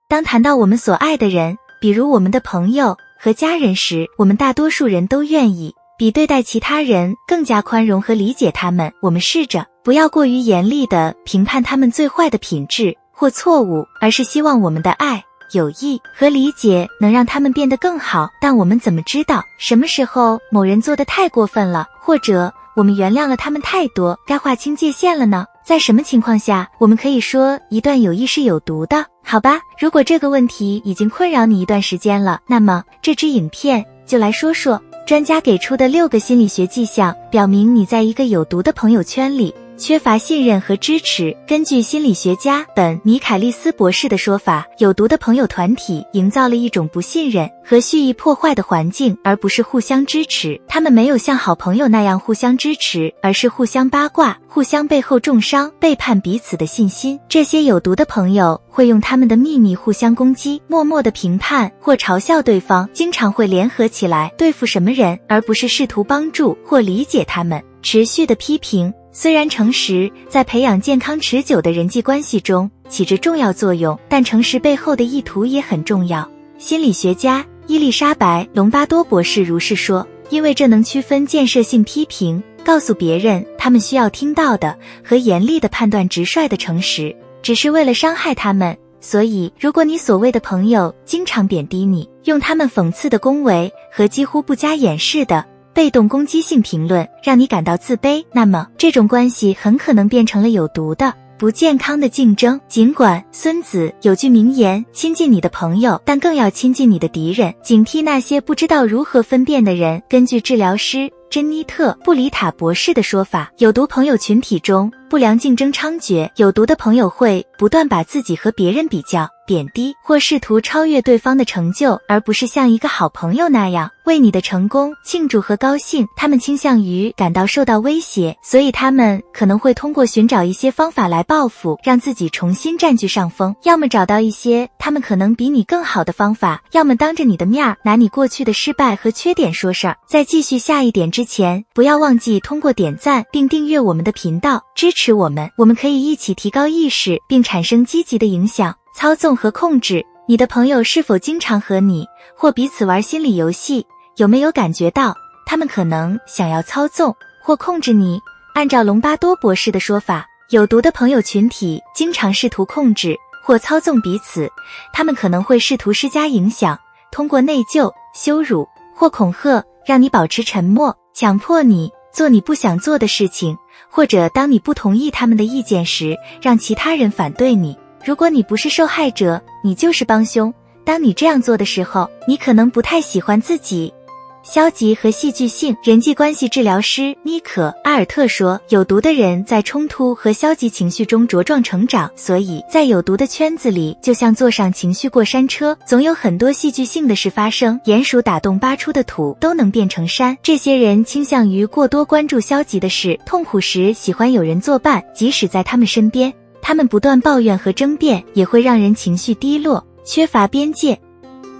当谈到我们所爱的人，比如我们的朋友和家人时，我们大多数人都愿意比对待其他人更加宽容和理解他们。我们试着不要过于严厉地评判他们最坏的品质或错误，而是希望我们的爱、友谊和理解能让他们变得更好。但我们怎么知道什么时候某人做得太过分了，或者我们原谅了他们太多，该划清界限了呢？在什么情况下我们可以说一段友谊是有毒的？好吧，如果这个问题已经困扰你一段时间了，那么这支影片就来说说专家给出的6个心理学迹象，表明你在一个有毒的朋友圈里缺乏信任和支持。根据心理学家本米凯利斯博士的说法，有毒的朋友团体营造了一种不信任和蓄意破坏的环境，而不是互相支持。他们没有像好朋友那样互相支持，而是互相八卦，互相背后重伤，背叛彼此的信心。这些有毒的朋友会用他们的秘密互相攻击，默默地评判或嘲笑对方，经常会联合起来对付什么人，而不是试图帮助或理解他们。持续的批评，虽然诚实在培养健康持久的人际关系中起着重要作用，但诚实背后的意图也很重要。心理学家伊丽莎白·隆巴多博士如是说，因为这能区分建设性批评，告诉别人他们需要听到的，和严厉的判断直率的诚实，只是为了伤害他们。所以如果你所谓的朋友经常贬低你，用他们讽刺的恭维和几乎不加掩饰的被动攻击性评论让你感到自卑，那么这种关系很可能变成了有毒的、不健康的竞争。尽管孙子有句名言，亲近你的朋友，但更要亲近你的敌人，警惕那些不知道如何分辨的人。根据治疗师珍妮特·布里塔博士的说法，有毒朋友群体中不良竞争猖獗，有毒的朋友会不断把自己和别人比较、贬低或试图超越对方的成就，而不是像一个好朋友那样为你的成功庆祝和高兴。他们倾向于感到受到威胁，所以他们可能会通过寻找一些方法来报复，让自己重新占据上风，要么找到一些他们可能比你更好的方法，要么当着你的面拿你过去的失败和缺点说事儿。在继续下一点之前，不要忘记通过点赞并订阅我们的频道支持我们，我们可以一起提高意识并产生积极的影响、操纵和控制。你的朋友是否经常和你或彼此玩心理游戏？有没有感觉到他们可能想要操纵或控制你？按照隆巴多博士的说法，有毒的朋友群体经常试图控制或操纵彼此，他们可能会试图施加影响，通过内疚、羞辱或恐吓让你保持沉默，强迫你做你不想做的事情，或者当你不同意他们的意见时，让其他人反对你。如果你不是受害者，你就是帮凶。当你这样做的时候，你可能不太喜欢自己。消极和戏剧性。人际关系治疗师妮可·阿尔特说，有毒的人在冲突和消极情绪中茁壮成长，所以在有毒的圈子里，就像坐上情绪过山车，总有很多戏剧性的事发生。鼹鼠打洞扒出的土都能变成山。这些人倾向于过多关注消极的事，痛苦时喜欢有人作伴，即使在他们身边，他们不断抱怨和争辩，也会让人情绪低落，缺乏边界。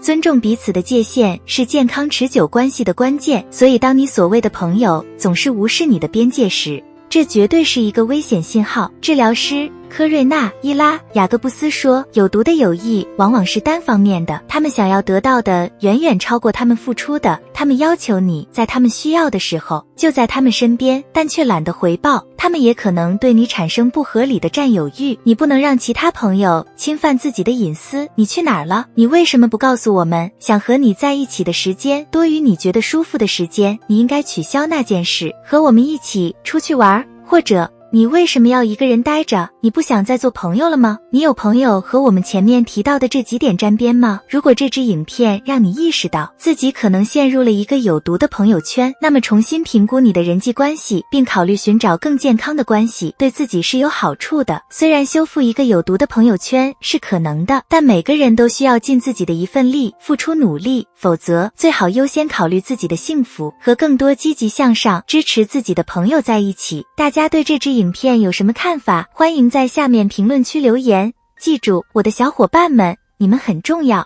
尊重彼此的界限是健康持久关系的关键，所以当你所谓的朋友总是无视你的边界时，这绝对是一个危险信号。治疗师科瑞纳·伊拉·雅各布斯说，有毒的友谊往往是单方面的，他们想要得到的远远超过他们付出的，他们要求你在他们需要的时候就在他们身边，但却懒得回报。他们也可能对你产生不合理的占有欲，你不能让其他朋友侵犯自己的隐私。你去哪儿了？你为什么不告诉我们？想和你在一起的时间多于你觉得舒服的时间，你应该取消那件事，和我们一起出去玩。或者你为什么要一个人待着？你不想再做朋友了吗？你有朋友和我们前面提到的这几点沾边吗？如果这支影片让你意识到自己可能陷入了一个有毒的朋友圈，那么重新评估你的人际关系，并考虑寻找更健康的关系，对自己是有好处的。虽然修复一个有毒的朋友圈是可能的，但每个人都需要尽自己的一份力，付出努力，否则最好优先考虑自己的幸福，和更多积极向上、支持自己的朋友在一起。大家对这支影片有什么看法？欢迎在下面评论区留言。记住，我的小伙伴们，你们很重要。